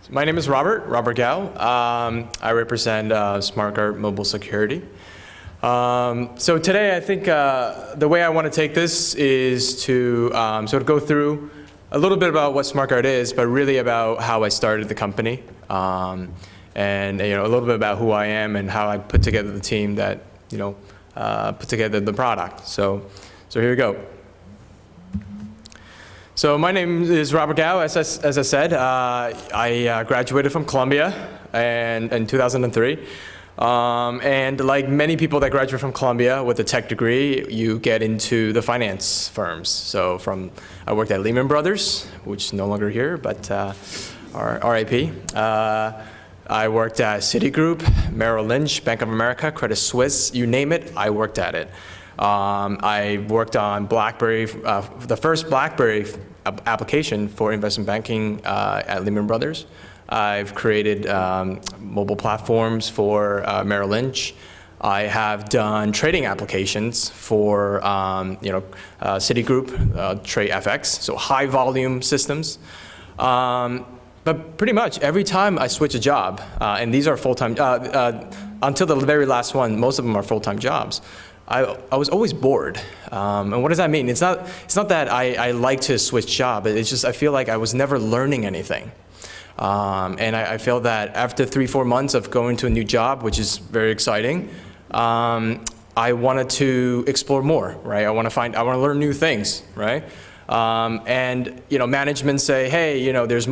My name is Robert Gao. I represent SmrtGuard Mobile Security. So today I think the way I want to take this is to sort of go through a little bit about what SmrtGuard is, but really about how I started the company, and a little bit about who I am and how I put together the team that put together the product. So here we go. So my name is Robert Gao. As I said, I graduated from Columbia in 2003. And like many people that graduate from Columbia with a tech degree, you get into the finance firms. So I worked at Lehman Brothers, which is no longer here, but RIP. I worked at Citigroup, Merrill Lynch, Bank of America, Credit Suisse, you name it, I worked at it. I worked on BlackBerry, the first BlackBerry application for investment banking at Lehman Brothers. I've created mobile platforms for Merrill Lynch. I have done trading applications for Citigroup, TiE50, so high volume systems. But pretty much every time I switch a job, and these are full-time, until the very last one, most of them are full-time jobs. I was always bored. And what does that mean? It's not that I like to switch job, it's just I feel like I was never learning anything. And I feel that after 3-4 months of going to a new job, which is very exciting, I wanted to explore more, right? I want to learn new things, right? And management say, hey, there's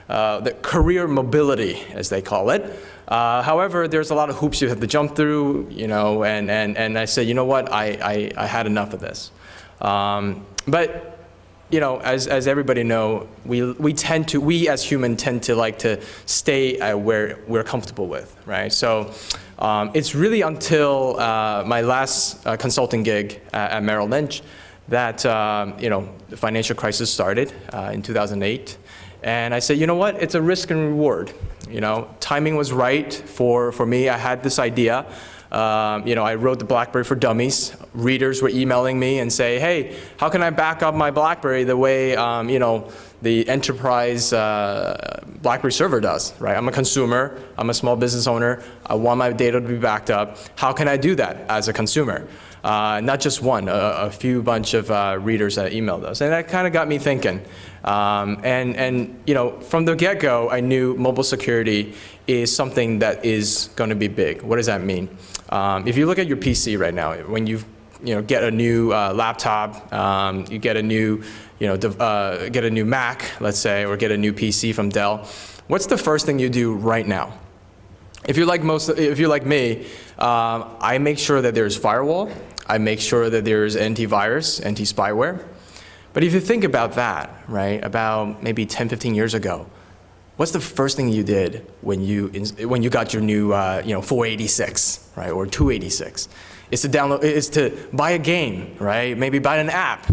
the career mobility, as they call it. However, there's a lot of hoops you have to jump through, and I say, you know what, I had enough of this. But as everybody know, we as humans tend to like to stay where we're comfortable with, right? So it's really until my last consulting gig at Merrill Lynch that the financial crisis started in 2008. And I said, you know what, it's a risk and reward. Timing was right for me. I had this idea. I wrote the BlackBerry for Dummies. Readers were emailing me and say, hey, how can I back up my BlackBerry the way the enterprise BlackBerry server does, right? I'm a consumer, I'm a small business owner, I want my data to be backed up. How can I do that as a consumer? Not just one, a few bunch of readers that emailed us. And that kind of got me thinking. From the get-go, I knew mobile security is something that is going to be big. What does that mean? If you look at your PC right now, when you get a new laptop, you get a new get a new Mac, let's say, or get a new PC from Dell, what's the first thing you do right now? If you're like me, I make sure that there's firewall. I make sure that there's antivirus, anti-spyware. But if you think about that, right, about maybe 10, 15 years ago, what's the first thing you did when you got your new 486, right, or 286? It's to buy a game, right? Maybe buy an app,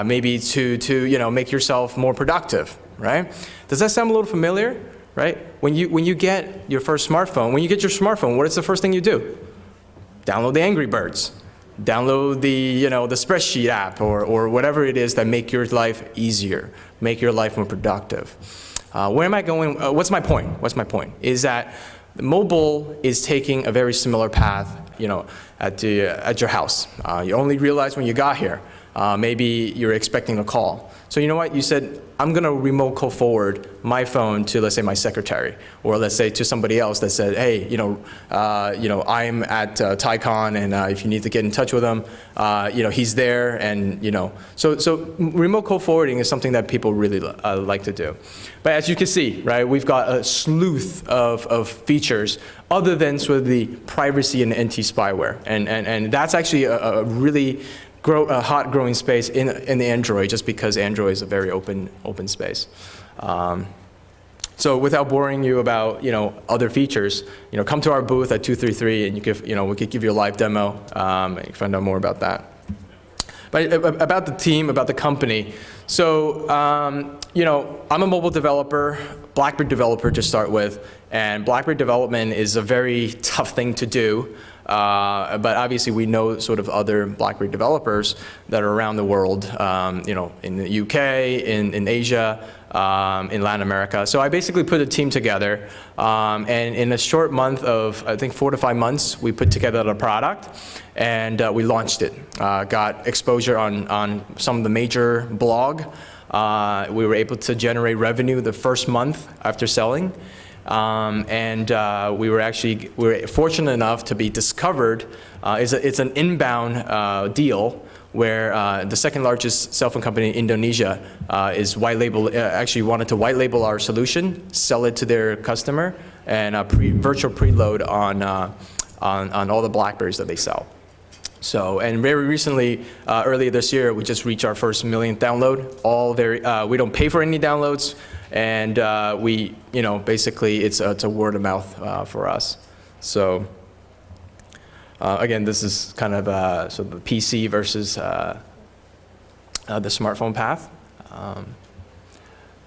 maybe to make yourself more productive, right? Does that sound a little familiar, right? When you get your first smartphone, what is the first thing you do? Download the Angry Birds. Download the the spreadsheet app or whatever it is that make your life easier, make your life more productive. Where am I going? What's my point? What's my point? Is that mobile is taking a very similar path, at your house. You only realize when you got here. Maybe you're expecting a call. So you know what? You said, I'm going to remote call forward my phone to, let's say, my secretary, or let's say to somebody else that said, hey, I'm at TiECon, and if you need to get in touch with him, he's there, and So remote call forwarding is something that people really like to do. But as you can see, right, we've got a slew of features other than sort of the privacy and anti-spyware, and that's actually a really hot growing space in the Android, just because Android is a very open space. So without boring you about other features, come to our booth at 233, and we could give you a live demo, and you can find out more about that. But about the team, about the company. So I'm a mobile developer, BlackBerry developer to start with, and BlackBerry development is a very tough thing to do. but obviously we know sort of other BlackBerry developers that are around the world, you know, in the UK, in Asia, in Latin America. So I basically put a team together, and in a short month of, I think, 4 to 5 months, we put together the product, and we launched it. Got exposure on some of the major blog. We were able to generate revenue the first month after selling. We were fortunate enough to be discovered. It's an inbound deal where the second largest cell phone company in Indonesia is actually wanted to white label our solution, sell it to their customer, and virtual preload on all the BlackBerries that they sell. So, and very recently, earlier this year, we just reached our first millionth download. We don't pay for any downloads, and you know, basically, it's a word of mouth for us. So, again, this is kind of sort of the PC versus the smartphone path,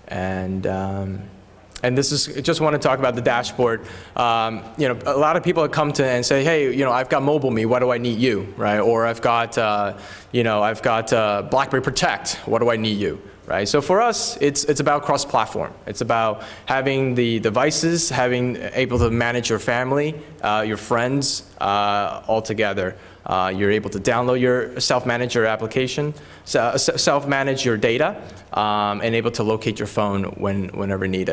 and this is, just want to talk about the dashboard. You know, a lot of people come to and say, hey, you know, I've got MobileMe, why do I need you, right? Or I've got, you know, I've got BlackBerry Protect, what do I need you, right? So for us, it's about cross-platform. It's about having the devices, able to manage your family, your friends, all together. You're able to download self-manage your application, self-manage your data, and able to locate your phone whenever needed.